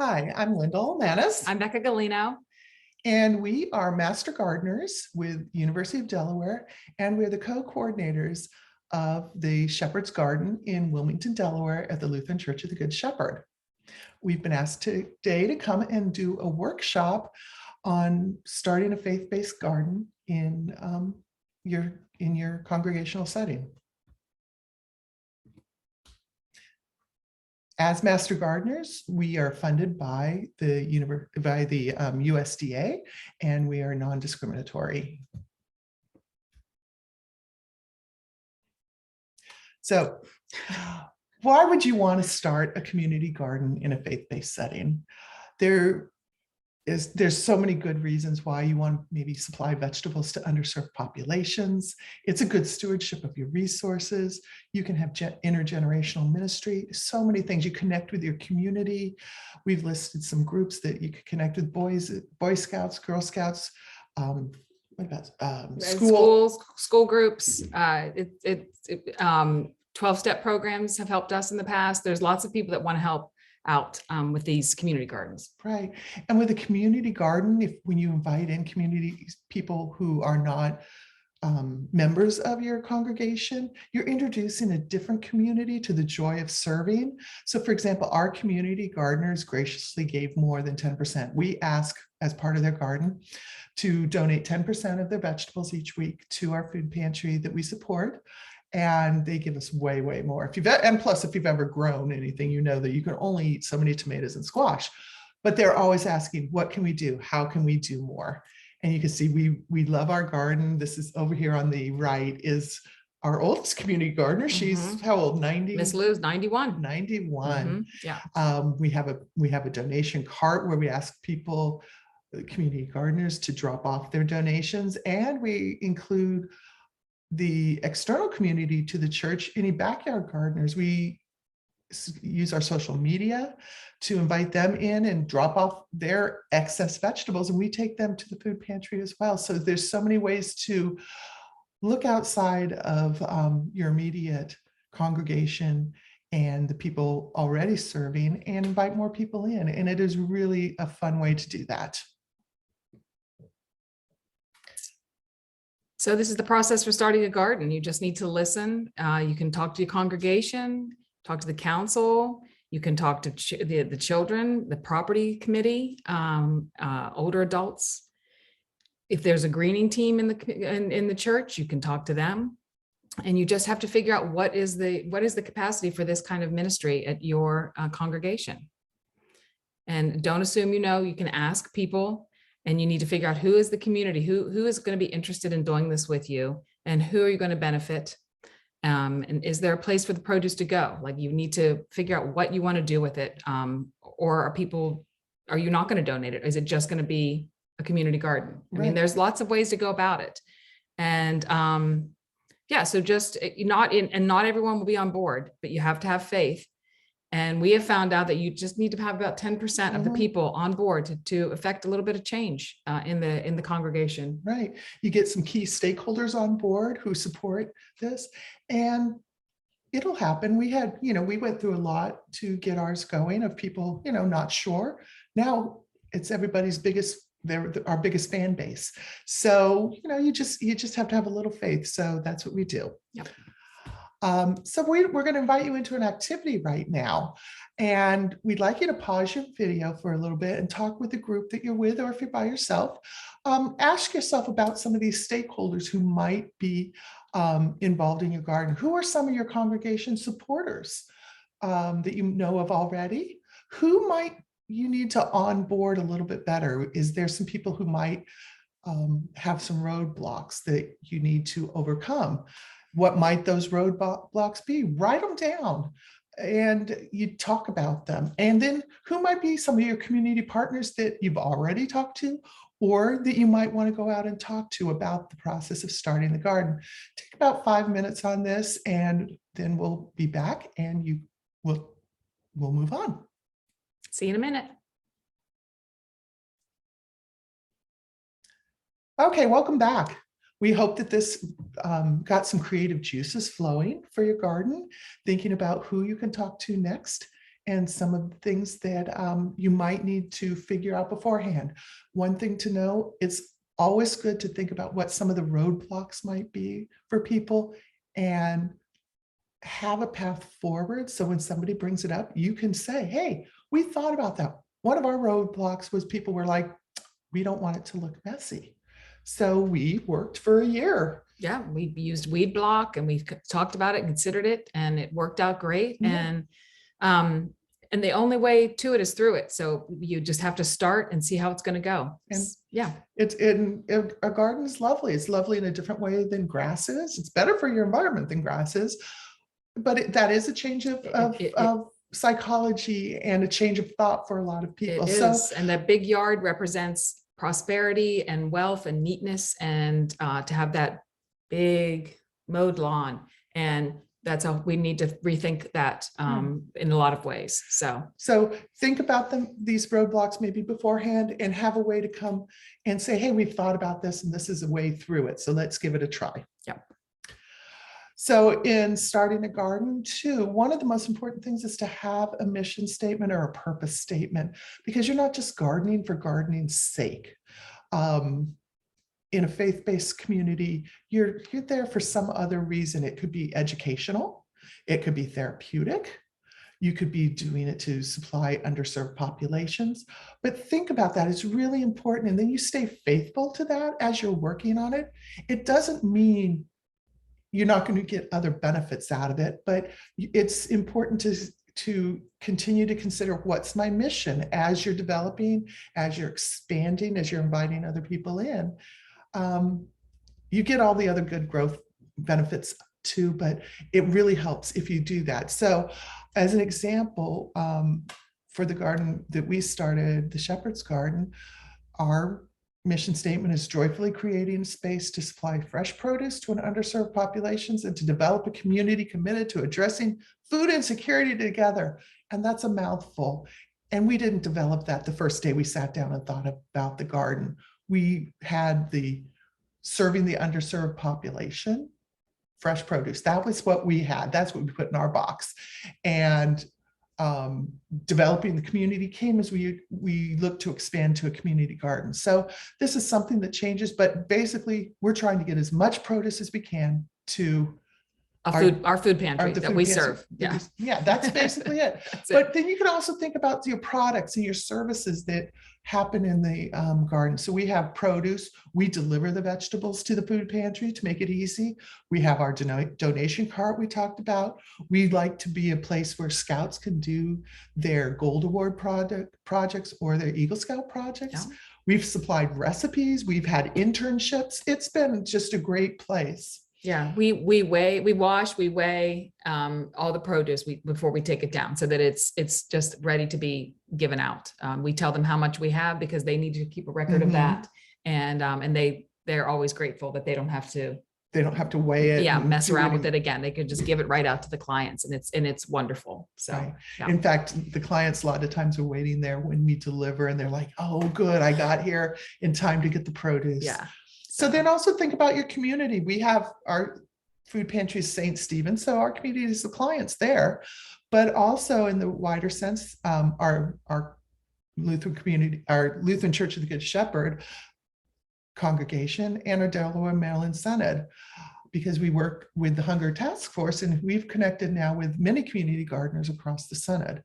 Hi, I'm Linda Olmanis, I'm Becca Galino. and we are Master Gardeners with University of Delaware, and we're the co-coordinators of the Shepherd's Garden in Wilmington, Delaware at the Lutheran Church of the Good Shepherd. We've been asked today to come and do a workshop on starting a faith-based garden in your congregational setting. As Master Gardeners, we are funded by the USDA, and we are non-discriminatory. So why would you want to start a community garden in a faith-based setting? There's so many good reasons why you want to maybe supply vegetables to underserved populations. It's a good stewardship of your resources. You can have intergenerational ministry. So many things. You connect with your community. We've listed some groups that you could connect with: Boy Scouts, Girl Scouts. What about school groups? 12-step programs have helped us in the past. There's lots of people that want to help out with these community gardens. Right. And with a community garden, when you invite in community people who are not members of your congregation, you're introducing a different community to the joy of serving. So for example, our community gardeners graciously gave more than 10%. We ask, as part of their garden, to donate 10% of their vegetables each week to our food pantry that we support. And they give us way, way more. And plus, if you've ever grown anything, you know that you can only eat so many tomatoes and squash. But they're always asking, what can we do? How can we do more? And you can see we love our garden. This is over here on the right is our oldest community gardener. She's how old? 90? Miss Lou's 91. 91. Yeah. We have a donation cart where we ask people, community gardeners, to drop off their donations, and we include the external community to the church, any backyard gardeners. We use our social media to invite them in and drop off their excess vegetables, and we take them to the food pantry as well. So there's so many ways to look outside of your immediate congregation and the people already serving and invite more people in. And it is really a fun way to do that. So this is the process for starting a garden. You just need to listen. You can talk to your congregation, talk to the council. You can talk to the children, the property committee, older adults. If there's a greening team in the church, you can talk to them. And you just have to figure out what is the capacity for this kind of ministry at your congregation. And don't assume you know. You can ask people. And you need to figure out who is the community, who is going to be interested in doing this with you, and who are you going to benefit? And is there a place for the produce to go? Like, you need to figure out what you want to do with it. Or are you not going to donate it? Is it just going to be a community garden? I mean, there's lots of ways to go about it. And yeah, so just not everyone will be on board, but you have to have faith. And we have found out that you just need to have about 10% of the people on board to affect a little bit of change in the congregation. Right. You get some key stakeholders on board who support this, and it'll happen. We went through a lot to get ours going, of people, not sure. Now it's everybody's they're our biggest fan base. So, you just have to have a little faith. So that's what we do. Yep. So we're going to invite you into an activity right now, and we'd like you to pause your video for a little bit and talk with the group that you're with, or if you're by yourself, ask yourself about some of these stakeholders who might be involved in your garden. Who are some of your congregation supporters that you know of already? Who might you need to onboard a little bit better? Is there some people who might have some roadblocks that you need to overcome? What might those roadblocks be? Write them down and you talk about them. And then who might be some of your community partners that you've already talked to, or that you might want to go out and talk to about the process of starting the garden? Take about 5 minutes on this, and then we'll be back and we'll move on. See you in a minute. Okay, welcome back. We hope that this got some creative juices flowing for your garden, thinking about who you can talk to next and some of the things that you might need to figure out beforehand. One thing to know, it's always good to think about what some of the roadblocks might be for people and have a path forward. So when somebody brings it up, you can say, hey, we thought about that. One of our roadblocks was people were like, we don't want it to look messy. So we worked for a year. Yeah, we used weed block and we talked about it, considered it, and it worked out great. Yeah. And the only way to it is through it. So you just have to start and see how it's going to go. And yeah, it's a garden is lovely. It's lovely in a different way than grass is. It's better for your environment than grass is, but that is a change of psychology and a change of thought for a lot of people. It is. And that big yard represents prosperity and wealth and neatness, and to have that big mowed lawn. And that's how we need to rethink that in a lot of ways. So think about these roadblocks maybe beforehand and have a way to come and say, hey, we've thought about this and this is a way through it. So let's give it a try. Yeah. So in starting a garden too, one of the most important things is to have a mission statement or a purpose statement, because you're not just gardening for gardening's sake. In a faith-based community, you're there for some other reason. It could be educational, it could be therapeutic, you could be doing it to supply underserved populations. But think about that, it's really important. And then you stay faithful to that as you're working on it. It doesn't mean you're not going to get other benefits out of it, but it's important to continue to consider, what's my mission as you're developing, as you're expanding, as you're inviting other people in. You get all the other good growth benefits too, but it really helps if you do that. So as an example, for the garden that we started, the Shepherd's Garden, our mission statement is joyfully creating space to supply fresh produce to an underserved populations and to develop a community committed to addressing food insecurity together. And that's a mouthful. And we didn't develop that the first day we sat down and thought about the garden. We had the serving the underserved population, fresh produce. That was what we had. That's what we put in our box. And developing the community came as we looked to expand to a community garden. So this is something that changes, but basically we're trying to get as much produce as we can to our food pantry that we serve. Yeah, that's basically it. But then you can also think about your products and your services that happen in the garden. So we have produce. We deliver the vegetables to the food pantry to make it easy. We have our donation cart we talked about. We'd like to be a place where Scouts can do their Gold Award projects or their Eagle Scout projects. Yeah. We've supplied recipes. We've had internships. It's been just a great place. Yeah, we wash, we weigh all the produce before we take it down, so that it's just ready to be given out. We tell them how much we have because they need to keep a record of that, and they're always grateful that they don't have to weigh it. Yeah, mess around with it again. They could just give it right out to the clients, and it's wonderful. So right. Yeah. In fact, the clients a lot of times are waiting there when we deliver, and they're like, "Oh, good, I got here in time to get the produce." Yeah. So then also think about your community. We have our food pantry is St. Stephen's, so our community is the clients there, but also in the wider sense, our Lutheran community, our Lutheran Church of the Good Shepherd congregation, and our Delaware, Maryland Synod, because we work with the Hunger Task Force, and we've connected now with many community gardeners across the Synod.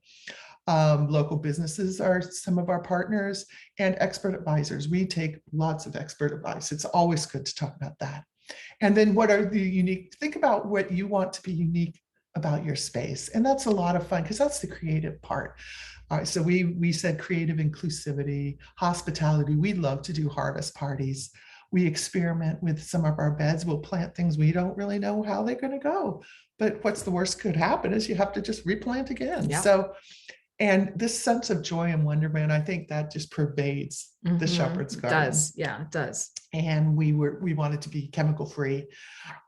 Local businesses are some of our partners, and expert advisors. We take lots of expert advice. It's always good to talk about that. And then what are the unique, think about what you want to be unique about your space. And that's a lot of fun because that's the creative part. All right, so we said creative inclusivity, hospitality. We love to do harvest parties. We experiment with some of our beds. We'll plant things we don't really know how they're going to go. But what's the worst could happen is you have to just replant again. Yeah. So, and this sense of joy and wonderment, I think that just pervades the Shepherd's Garden. It does. Yeah, it does. And we wanted to be chemical free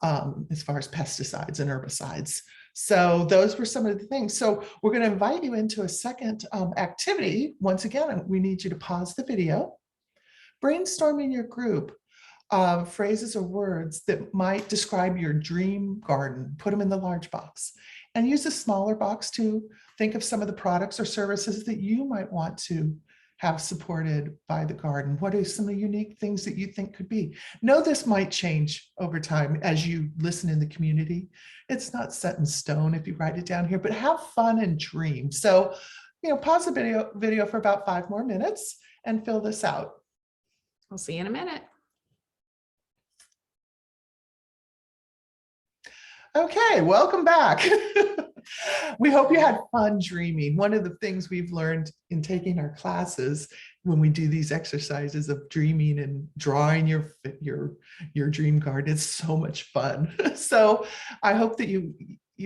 as far as pesticides and herbicides. So those were some of the things. So we're going to invite you into a second activity. Once again, we need you to pause the video, brainstorm in your group phrases or words that might describe your dream garden, put them in the large box, and use a smaller box to think of some of the products or services that you might want to have supported by the garden. What are some of the unique things that you think could be? Know this might change over time as you listen in the community. It's not set in stone if you write it down here, but have fun and dream. So, pause the video for about 5 more minutes and fill this out. We'll see you in a minute. Okay, welcome back. We hope you had fun dreaming. One of the things we've learned in taking our classes when we do these exercises of dreaming and drawing your dream garden, it's so much fun. So I hope that you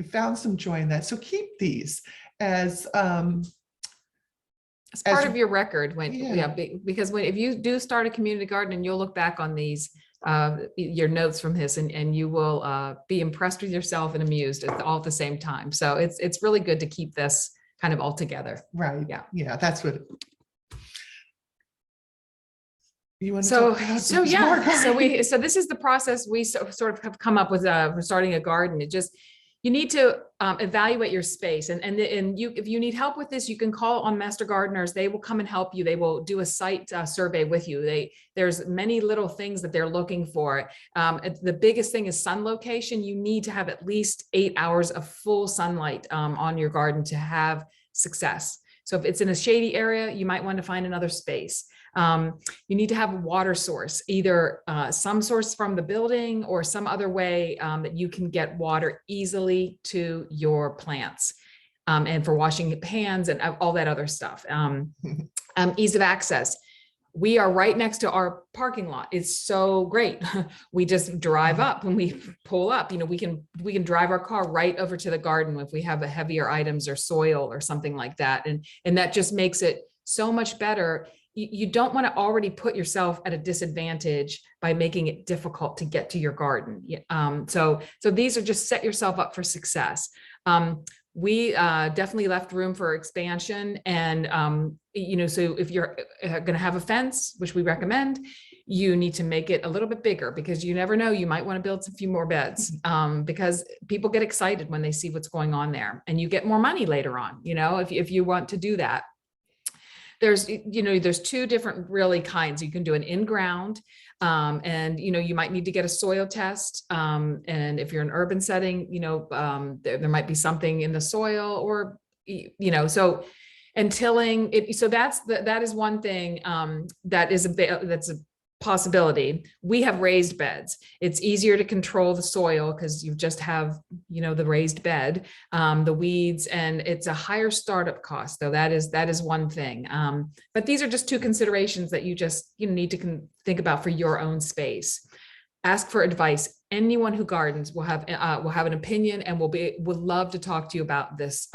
found some joy in that. So keep these as part of your record yeah. Because if you do start a community garden, and you'll look back on these your notes from this, and you will be impressed with yourself and amused all at the same time. So it's really good to keep this kind of all together. Right. Yeah, that's what you want to so talk about. So this is the process we sort of have come up with for starting a garden. You need to evaluate your space, and if you need help with this, you can call on Master Gardeners. They will come and help you. They will do a site survey with you. There's many little things that they're looking for. The biggest thing is sun location. You need to have at least 8 hours of full sunlight on your garden to have success. So if it's in a shady area, you might want to find another space. You need to have a water source, either some source from the building or some other way that you can get water easily to your plants, and for washing hands and all that other stuff. Ease of access. We are right next to our parking lot. It's so great. We just drive up when we pull up. We can drive our car right over to the garden if we have heavier items or soil or something like that, and that just makes it so much better. You don't want to already put yourself at a disadvantage by making it difficult to get to your garden. So these are just set yourself up for success. We definitely left room for expansion, and so if you're going to have a fence, which we recommend, you need to make it a little bit bigger, because you never know, you might want to build a few more beds, because people get excited when they see what's going on there, and you get more money later on, if you want to do that. There's 2 different really kinds. You can do an in-ground, and you might need to get a soil test. And if you're in an urban setting, there might be something in the soil, or and tilling it. So that is one thing that's a possibility. We have raised beds. It's easier to control the soil because you just have, the raised bed, the weeds, and it's a higher startup cost. So that is one thing. But these are just 2 considerations that you just need to think about for your own space. Ask for advice. Anyone who gardens will have an opinion, and would love to talk to you about this.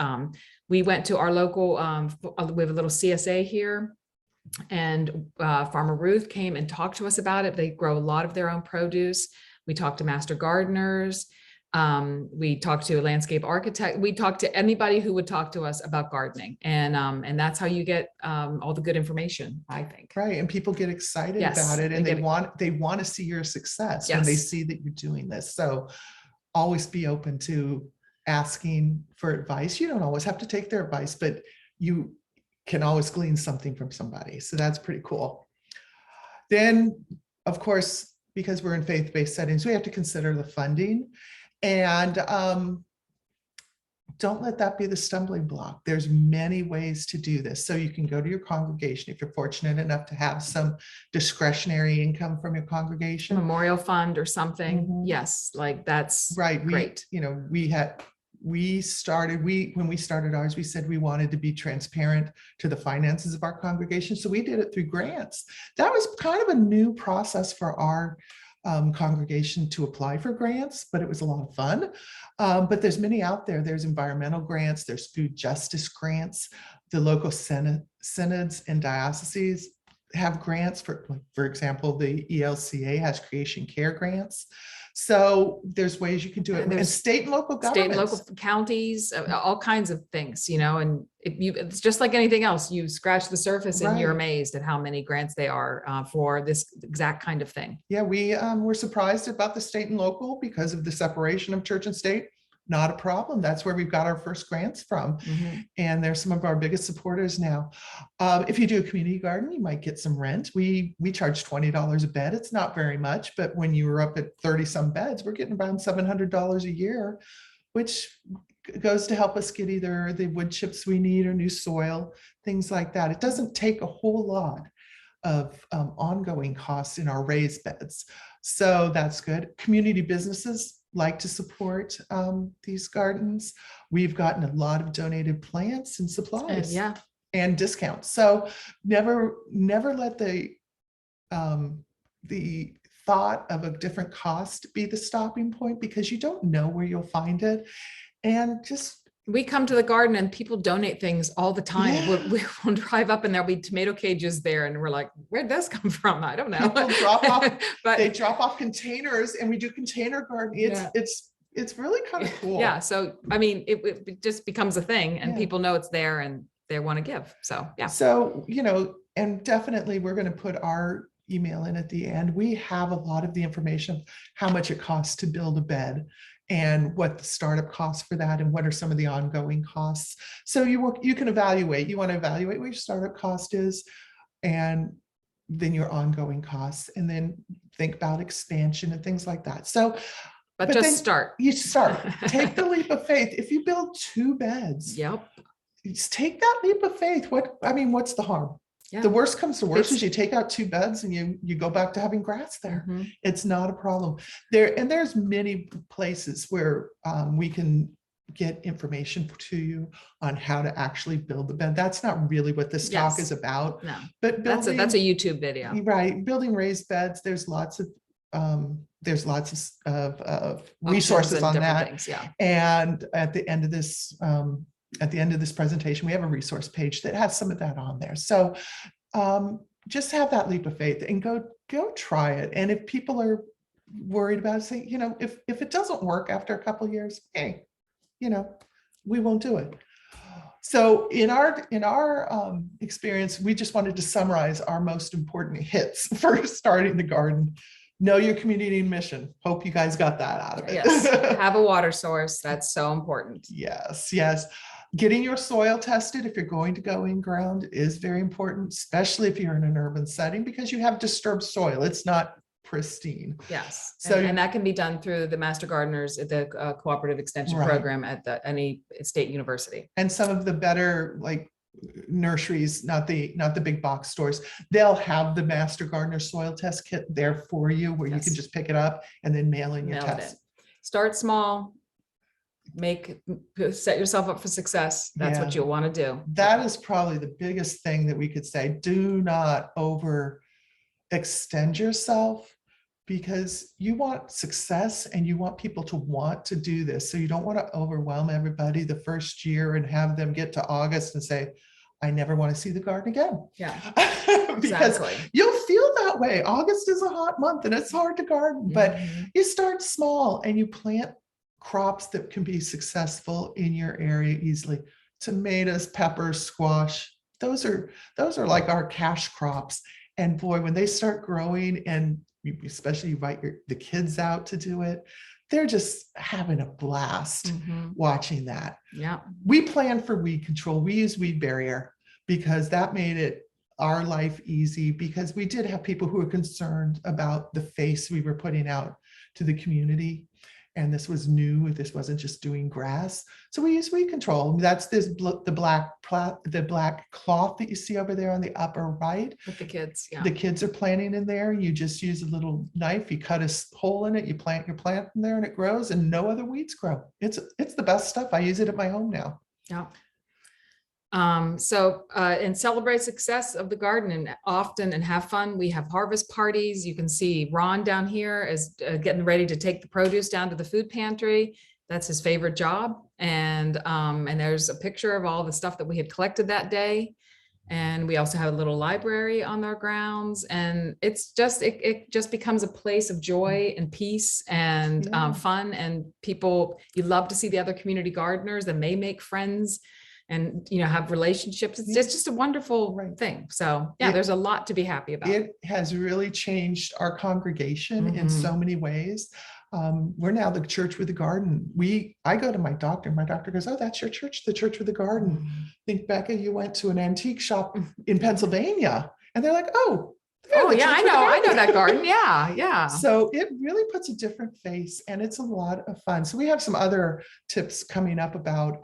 We went to our local, we have a little CSA here, and Farmer Ruth came and talked to us about it. They grow a lot of their own produce. We talked to master gardeners. We talked to a landscape architect. We talked to anybody who would talk to us about gardening, and that's how you get all the good information, I think. Right, and people get excited about it, and they want to see your success when they see that you're doing this. So always be open to asking for advice. You don't always have to take their advice, but you can always glean something from somebody. So that's pretty cool. Then, of course, because we're in faith-based settings, we have to consider the funding, and don't let that be the stumbling block. There's many ways to do this. So you can go to your congregation if you're fortunate enough to have some discretionary income from your congregation. Memorial fund or something. Yes, like that's right. Great. When we started ours, we said we wanted to be transparent to the finances of our congregation. So we did it through grants. That was kind of a new process for our congregation to apply for grants, but it was a lot of fun. But there's many out there. There's environmental grants, there's food justice grants. The local synods and dioceses have grants. For example, the ELCA has creation care grants. So there's ways you can do it. And state and local governments. State and local counties, all kinds of things, and it's just like anything else. You scratch the surface and you're amazed at how many grants they are for this exact kind of thing. Yeah, we were surprised about the state and local because of the separation of church and state. not a problem. That's where we've got our first grants from. Mhm. And they're some of our biggest supporters now. If you do a community garden, you might get some rent. We charge $20 a bed. It's not very much, but when you were up at 30 some beds, we're getting around $700 a year, which goes to help us get either the wood chips we need or new soil, things like that. It doesn't take a whole lot of ongoing costs in our raised beds. So that's good. Community businesses like to support these gardens. We've gotten a lot of donated plants and And supplies yeah, and discounts. So never let the thought of a different cost be the stopping point, because you don't know where you'll find it. And just, we come to the garden and people donate things all the time. yeah, We'll drive up and there'll be tomato cages there. And we're like, where'd this come from? I don't know. people drop off, they But drop off containers, and we do container gardening. yeah, It's really kind of cool. yeah. So, I mean, it just becomes a thing and Yeah. people know it's there and they want to give. So, yeah. So, and definitely we're going to put our email in at the end. We have a lot of the information of how much it costs to build a bed and what the startup costs for that and what are some of the ongoing costs. So you can evaluate, you want to evaluate what your startup cost is and then your ongoing costs, and then think about expansion and things like that. So, But then just start. you start, take the leap of faith. If you build 2 beds, Yep. just take that leap of faith. What's the harm? Yeah. The worst comes to worst It's- is you take out 2 beds and you go back to having grass there. Mhm. It's not a problem there. And there's many places where we can get information to you on how to actually build the bed. That's not really what this talk Yes. is about, No, but that's a YouTube video. right, building raised beds. There's lots of Options resources and on different that. things, yeah. And at the end of this presentation, we have a resource page that has some of that on there. So just have that leap of faith and go try it. And if people are worried about it, say, if it doesn't work after a couple of years, hey, we won't do it. So in our experience, we just wanted to summarize our most important hits for starting the garden. Know your community mission. Hope you guys got that out of it. Yes, have a water source. That's so important. Yes, yes. Getting your soil tested if you're going to go in ground is very important, especially if you're in an urban setting, because you have disturbed soil. It's not pristine. Yes. So and that can be done through the Master Gardeners at the Cooperative Extension Right. Program at any state university. And some of the better nurseries, not the big box stores, they'll have the Master Gardener soil test kit there for you, where you can Yes. just pick it up and then mail in your Nailed test. it. Start small, set yourself up for success. That's what Yeah. you'll want to do. That is probably the biggest thing that we could say. Do not overextend yourself, because you want success and you want people to want to do this. So you don't want to overwhelm everybody the first year and have them get to August and say, I never want to see the garden again. Yeah, Because exactly. you'll feel that way. August is a hot month and it's hard to garden, but Mhm. you start small and you plant crops that can be successful in your area easily. Tomatoes, peppers, squash, those are like our cash crops. And boy, when they start growing, and especially you invite the kids out to do it, they're just having a blast Mhm. watching that. Yeah. We plan for weed control. We use weed barrier because that made it our life easy, because we did have people who were concerned about the face we were putting out to the community. And this was new. This wasn't just doing grass. So we use weed control. That's the black cloth that you see over there on the upper right. With the kids. Yeah. The kids are planting in there. You just use a little knife, you cut a hole in it, you plant your plant in there and it grows, and no other weeds grow. It's the best stuff. I use it at my home now. Yeah. And celebrate success of the garden and often and have fun. We have harvest parties. You can see Ron down here is getting ready to take the produce down to the food pantry. That's his favorite job. And there's a picture of all the stuff that we had collected that day. And we also have a little library on our grounds, and it's just, it just becomes a place of joy and peace and Yeah. fun, and people, you love to see the other community gardeners, and they make friends and, have relationships. It's just a wonderful Right. thing. So yeah, It- there's a lot to be happy about. It has really changed our congregation in Mhm. so many ways. We're now the church with the garden. I go to my doctor goes, oh, that's your church, the church with the garden. Think, Becca, you went to an antique shop in Pennsylvania, and they're like, oh, they're Oh the yeah, church with the I know garden. that garden. Yeah, yeah. So it really puts a different face, and it's a lot of fun. So we have some other tips coming up about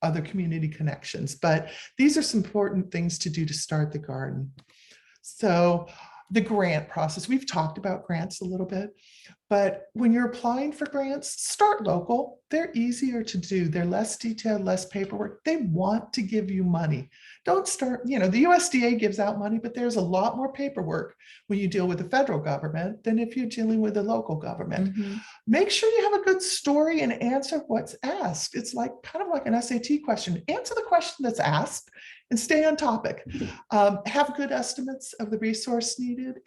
other community connections, but these are some important things to do to start the garden. So the grant process, we've talked about grants a little bit, but when you're applying for grants, start local. They're easier to do. They're less detailed, less paperwork. They want to give you money. Don't start, the USDA gives out money, but there's a lot more paperwork when you deal with the federal government than if you're dealing with the local government. Make sure you have a good story and answer what's asked. It's like kind of like an SAT question. Answer the question that's asked and stay on topic. Have good estimates of the resource needed.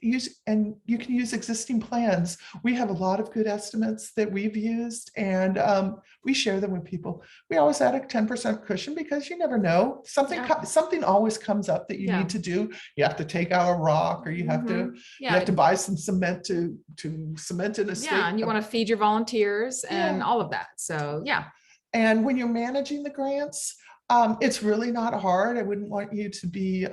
And you can use existing plans. We have a lot of good estimates that we've used, and we share them with people. We always add a 10% cushion because you never know. Something always comes up that you need to do. You have to take out a rock, or you have to buy some cement to cement in a stake. Yeah, and you want to feed your volunteers and all of that. So yeah. And when you're managing the grants, it's really not hard. I wouldn't want you to be,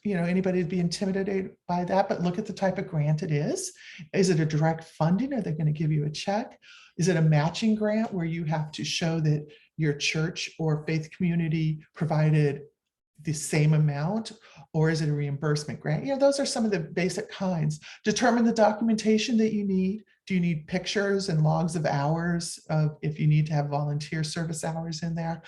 anybody to be intimidated by that, but look at the type of grant it is. Is it a direct funding? Are they going to give you a check? Is it a matching grant where you have to show that your church or faith community provided the same amount, or is it a reimbursement grant? Those are some of the basic kinds. Determine the documentation that you need. Do you need pictures and logs of hours if you need to have volunteer service hours in there?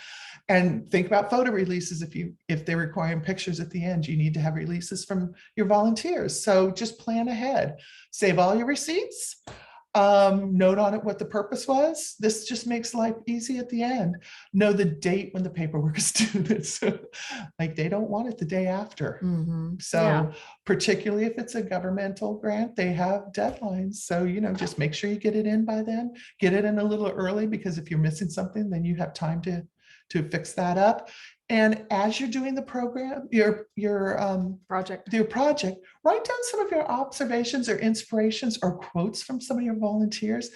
And think about photo releases. If they're requiring pictures at the end, you need to have releases from your volunteers. So just plan ahead. Save all your receipts. Note on it what the purpose was. This just makes life easy at the end. Know the date when the paperwork is due. So, like, they don't want it the day after. So particularly if it's a governmental grant, they have deadlines. So, just make sure you get it in by then. Get it in a little early, because if you're missing something, then you have time to fix that up. And as you're doing the program, your project, write down some of your observations or inspirations or quotes from some of your volunteers.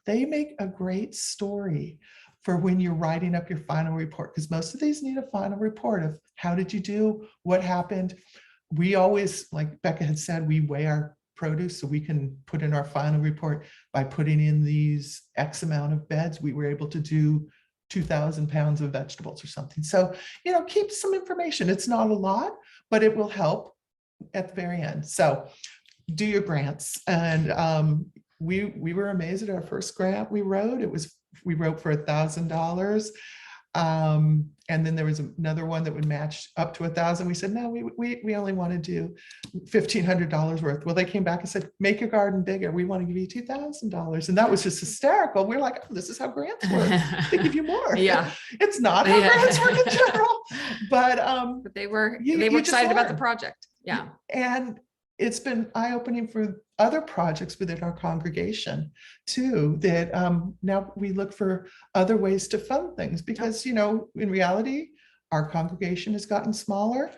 They make a great story for when you're writing up your final report, because most of these need a final report of how did you do, what happened. We always, like Becca had said, we weigh our produce so we can put in our final report by putting in these X amount of beds. We were able to do 2,000 pounds of vegetables or something. So, keep some information. It's not a lot, but it will help at the very end. So do your grants. And we were amazed at our first grant we wrote. We wrote for $1,000. And then there was another one that would match up to 1,000. We said, no, we only want to do $1,500 worth. Well, they came back and said, make your garden bigger. We want to give you $2,000. And that was just hysterical. We're like, oh, this is how grants work. They give you more. Yeah. It's not how grants work in general, but they were excited about the project. Yeah. And it's been eye-opening for other projects within our congregation too, that now we look for other ways to fund things, because, in reality, our congregation has gotten smaller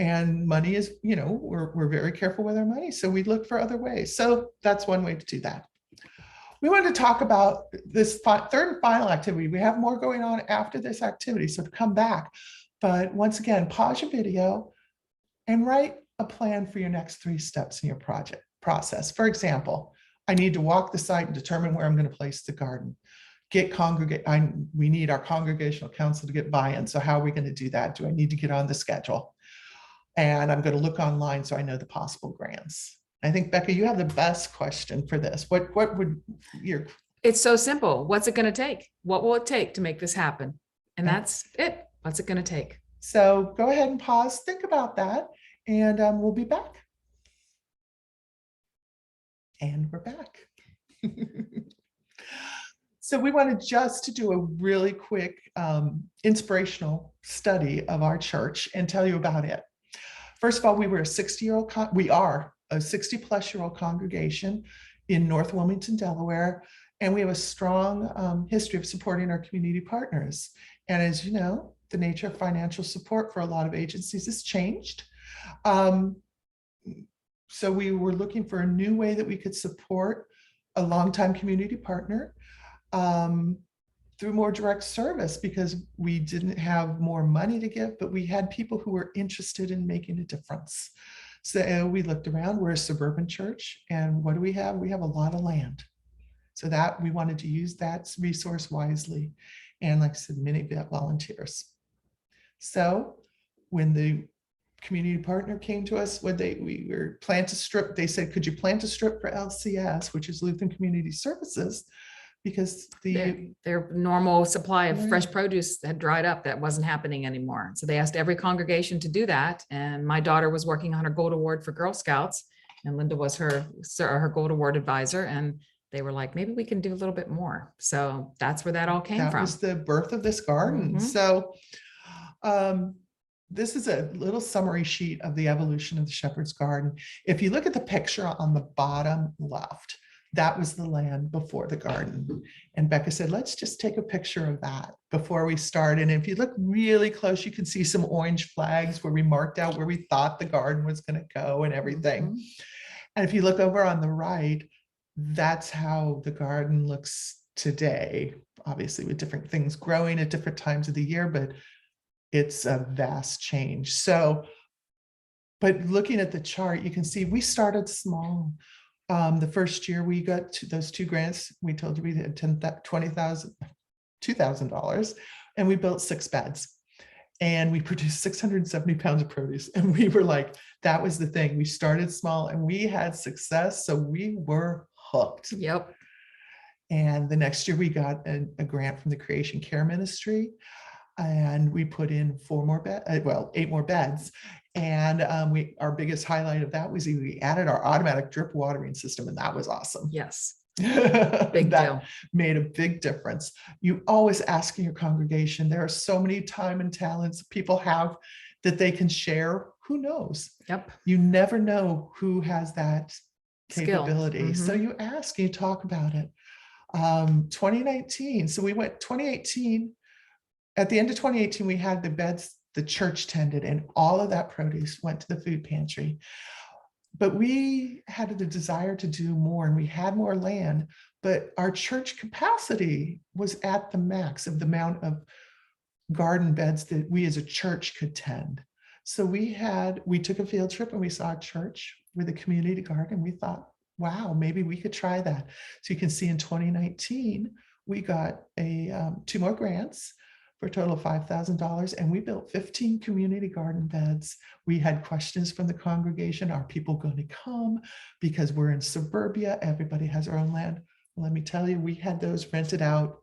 and money is, we're very careful with our money. So we look for other ways. So that's one way to do that. We wanted to talk about this third and final activity. We have more going on after this activity, so to come back. But once again, pause your video and write a plan for your next 3 steps in your project process. For example, I need to walk the site and determine where I'm going to place the garden. We need our congregational council to get buy-in. So how are we going to do that? Do I need to get on the schedule? And I'm going to look online so I know the possible grants. I think, Becca, you have the best question for this. What would your... It's so simple. What's it going to take? What will it take to make this happen? And that's it. What's it going to take? So go ahead and pause, think about that, and we'll be back. And we're back. So we wanted just to do a really quick inspirational study of our church and tell you about it. First of all, we are a 60-plus-year-old congregation in North Wilmington, Delaware, and we have a strong history of supporting our community partners. And as you know, the nature of financial support for a lot of agencies has changed. So we were looking for a new way that we could support a longtime community partner, um, through more direct service because we didn't have more money to give, but we had people who were interested in making a difference. So we looked around, we're a suburban church, and what do we have? We have a lot of land. So that we wanted to use that resource wisely. And like I said, many volunteers. So when the community partner came to us, when we were plant a strip, they said, could you plant a strip for LCS, which is Lutheran Community Services? Because their normal supply of fresh Right. produce had dried up. That wasn't happening anymore. So they asked every congregation to do that. And my daughter was working on her Gold Award for Girl Scouts, and Linda was her Gold Award advisor. And they were like, maybe we can do a little bit more. So that's where that all came that from. was the birth of this garden. Mhm. So this is a little summary sheet of the evolution of the Shepherd's Garden. If you look at the picture on the bottom left, that was the land before the garden. And Becca said, let's just take a picture of that before we start. And if you look really close, you can see some orange flags where we marked out where we thought the garden was going to go and everything. Mhm. And if you look over on the right, that's how the garden looks today, obviously with different things growing at different times of the year, but it's a vast change. So, but looking at the chart, you can see we started small. The first year we got those 2 grants, we told you we had $20,000, $2,000, and we built 6 beds. And we produced 670 pounds of produce. And we were like, that was the thing. We started small and we had success. So we were hooked. Yep. And the next year we got a grant from the Creation Care Ministry. And we put in 8 more beds. And our biggest highlight of that was we added our automatic drip watering system, and that was awesome. Yes. Big That deal. Made a big difference. You always ask in your congregation, there are so many time and talents people have that they can share. Who knows? Yep. You never know who has that Skill. capability. So Mhm. you ask, you talk about it. 2019. So we went 2018. At the end of 2018, we had the beds the church tended, and all of that produce went to the food pantry. But we had the desire to do more, and we had more land, but our church capacity was at the max of the amount of garden beds that we as a church could tend. So we took a field trip and we saw a church with a community garden. We thought, wow, maybe we could try that. So you can see in 2019, we got 2 more grants for a total of $5,000, and we built 15 community garden beds. We had questions from the congregation. Are people going to come? Because we're in suburbia, everybody has their own land. Let me tell you, we had those rented out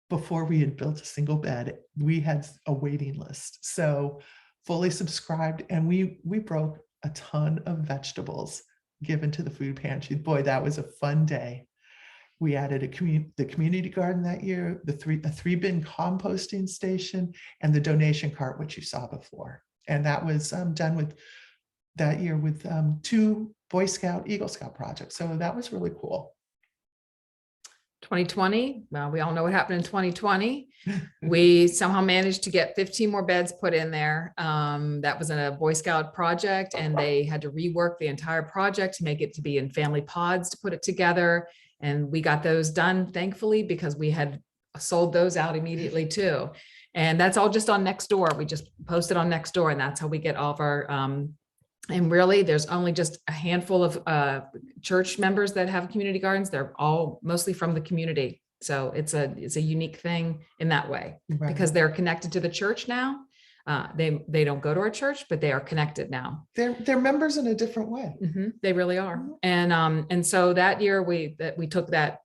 before we had built a single bed. We had a waiting list. So fully subscribed, and we broke a ton of vegetables given to the food pantry. Boy, that was a fun day. We added the community garden that year, a 3-bin composting station, and the donation cart, which you saw before. And that was done with that year with 2 Boy Scout, Eagle Scout projects. So that was really cool. 2020, well, we all know what happened in 2020. We somehow managed to get 15 more beds put in there. That was a Boy Scout project, and they had to rework the entire project to make it to be in family pods to put it together. And we got those done, thankfully, because we had sold those out immediately too. And that's all just on Nextdoor. We just posted on Nextdoor, and that's how we get all of our, and really there's only just a handful of church members that have community gardens. They're all mostly from the community. So it's a unique thing in that way, Right. because they're connected to the church now. They don't go to our church, but they are connected now. They're members in a different way. They really are. And so that year we took that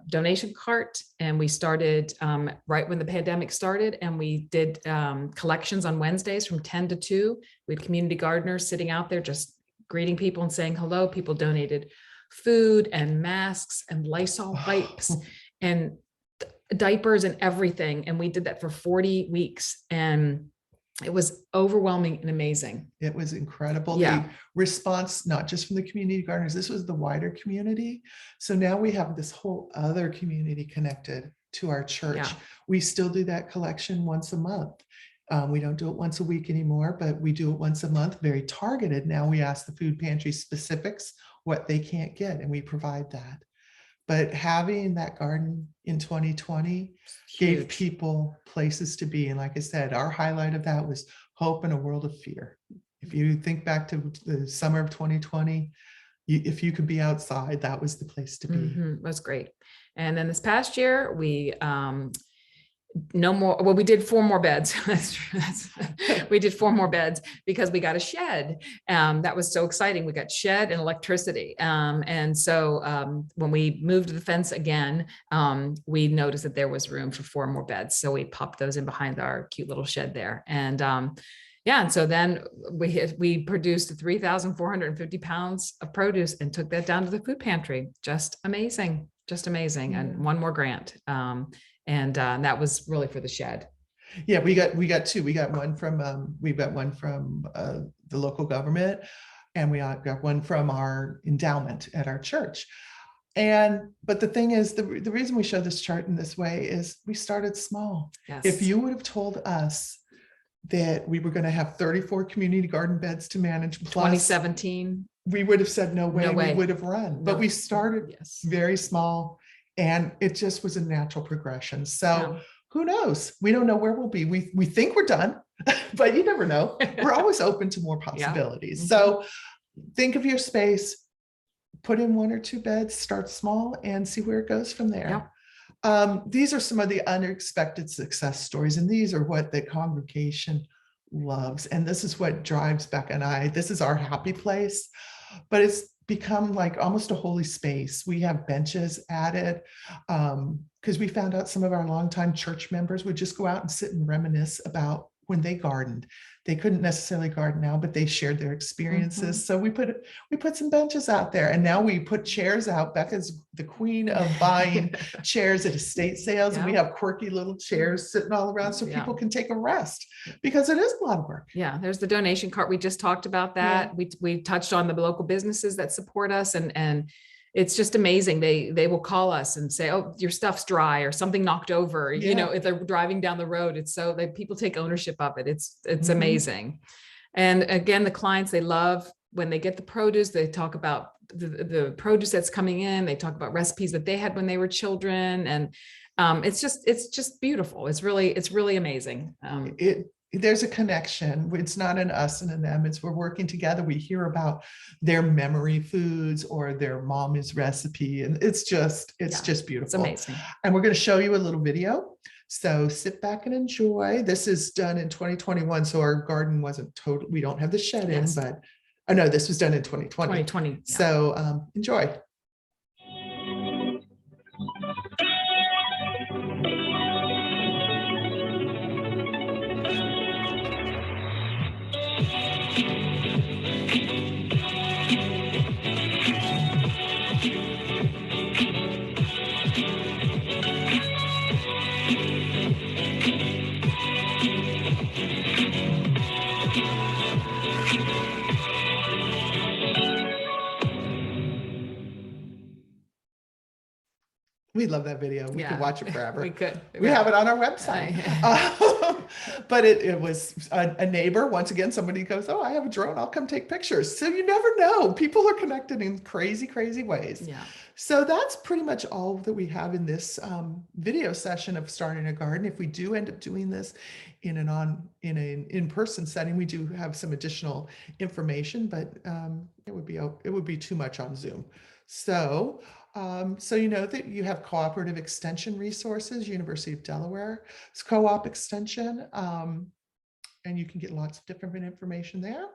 donation cart, and we started right when the pandemic started, and we did collections on Wednesdays from 10 to 2. We had community gardeners sitting out there just greeting people and saying hello. People donated food and masks and Lysol wipes and diapers and everything. And we did that for 40 weeks. And it was overwhelming and amazing. It was incredible. Yeah. The response, not just from the community gardeners, this was the wider community. So now we have this whole other community connected to our church. Yeah. We still do that collection once a month. We don't do it once a week anymore, but we do it once a month, very targeted. Now we ask the food pantry specifics, what they can't get, and we provide that. but having that garden in 2020 gave Huge. people places to be. And like I said, our highlight of that was hope in a world of fear. If you think back to the summer of 2020, if you could be outside, that was the place to be. That's great. And then this past year, we no more, well, we did 4 more beds. That's true. We did 4 more beds because we got a shed. That was so exciting. We got shed and electricity. And so when we moved the fence again, we noticed that there was room for 4 more beds. So we popped those in behind our cute little shed there. And yeah, and so then we produced 3,450 pounds of produce and took that down to the food pantry. Just amazing, just amazing. Yeah. And 1 more grant. And that was really for the shed. Yeah, we got 2. We got one from the local government, and we got one from our endowment at our church. But the thing is, the reason we show this chart in this way is we started small. Yes. If you would have told us that we were going to have 34 community garden beds to manage plus 2017, we would have said no way, No way. we would have run. But No. we started yes. very small, and it just was a natural progression. So Yeah. who knows? We don't know where we'll be. We think we're done, but you never know. We're always open to more possibilities. Mhm. So think of your space, put in 1 or 2 beds, start small, and see where it goes from there. These are some of the unexpected success stories, and these are what the congregation loves. And this is what drives Becca and I. This is our happy place, but it's become like almost a holy space. We have benches added because we found out some of our longtime church members would just go out and sit and reminisce about when they gardened. They couldn't necessarily garden now, but they shared their experiences. So we put some benches out there, and now we put chairs out. Becca's the queen of buying chairs at estate sales, and we have quirky little chairs sitting all around so people can take a rest, because it is a lot of work. Yeah, there's the donation cart. We just talked about that. We touched on the local businesses that support us, and it's just amazing. They will call us and say, "Oh, your stuff's dry," or something knocked over. You know, if they're driving down the road, it's so that people take ownership of it. It's amazing. And again, the clients, they love when they get the produce. They talk about the produce that's coming in. They talk about recipes that they had when they were children, and it's just beautiful. It's really amazing. There's a connection. It's not an us and an them. It's we're working together. We hear about their memory foods or their mommy's recipe, and it's just beautiful. It's amazing. And we're going to show you a little video. So sit back and enjoy. This is done in 2021, so our garden wasn't total. We don't have the shed in, but I know this was done in 2020. 2020. So enjoy. We love that video. We could watch it forever. We could. We have it on our website. But it was a neighbor. Once again, somebody goes, "Oh, I have a drone. I'll come take pictures." So you never know. People are connected in crazy, crazy ways. Yeah. So that's pretty much all that we have in this video session of starting a garden. If we do end up doing this in an in-person setting, we do have some additional information, but it would be too much on Zoom. So you know that you have cooperative extension resources, University of Delaware, it's co-op extension, and you can get lots of different information there.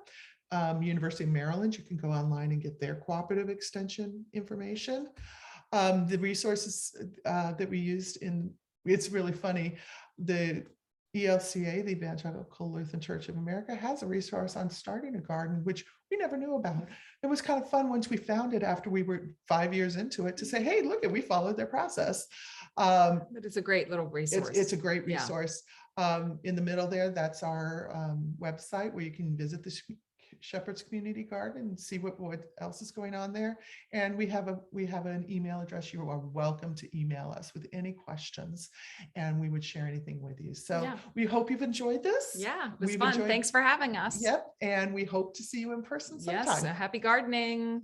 University of Maryland, you can go online and get their cooperative extension information. The resources that we used it's really funny, the ELCA, the Evangelical Lutheran Church of America, has a resource on starting a garden, which we never knew about. It was kind of fun once we found it after we were 5 years into it to say, "Hey, look, we followed their process." But it's a great little resource. It's a great resource. In the middle there, that's our website where you can visit the Shepherd's Community Garden and see what else is going on there. And we have an email address. You are welcome to email us with any questions, and we would share anything with you. So we hope you've enjoyed this. Yeah, it was fun. Thanks for having us. Yep. And we hope to see you in person sometime. Yes, happy gardening.